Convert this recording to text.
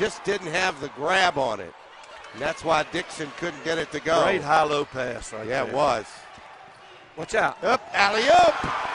just didn't have the grab on it. And that's why Dixon couldn't get it to go. Great high-low pass right there. Yeah, it was. Watch out. Up, alley-oop.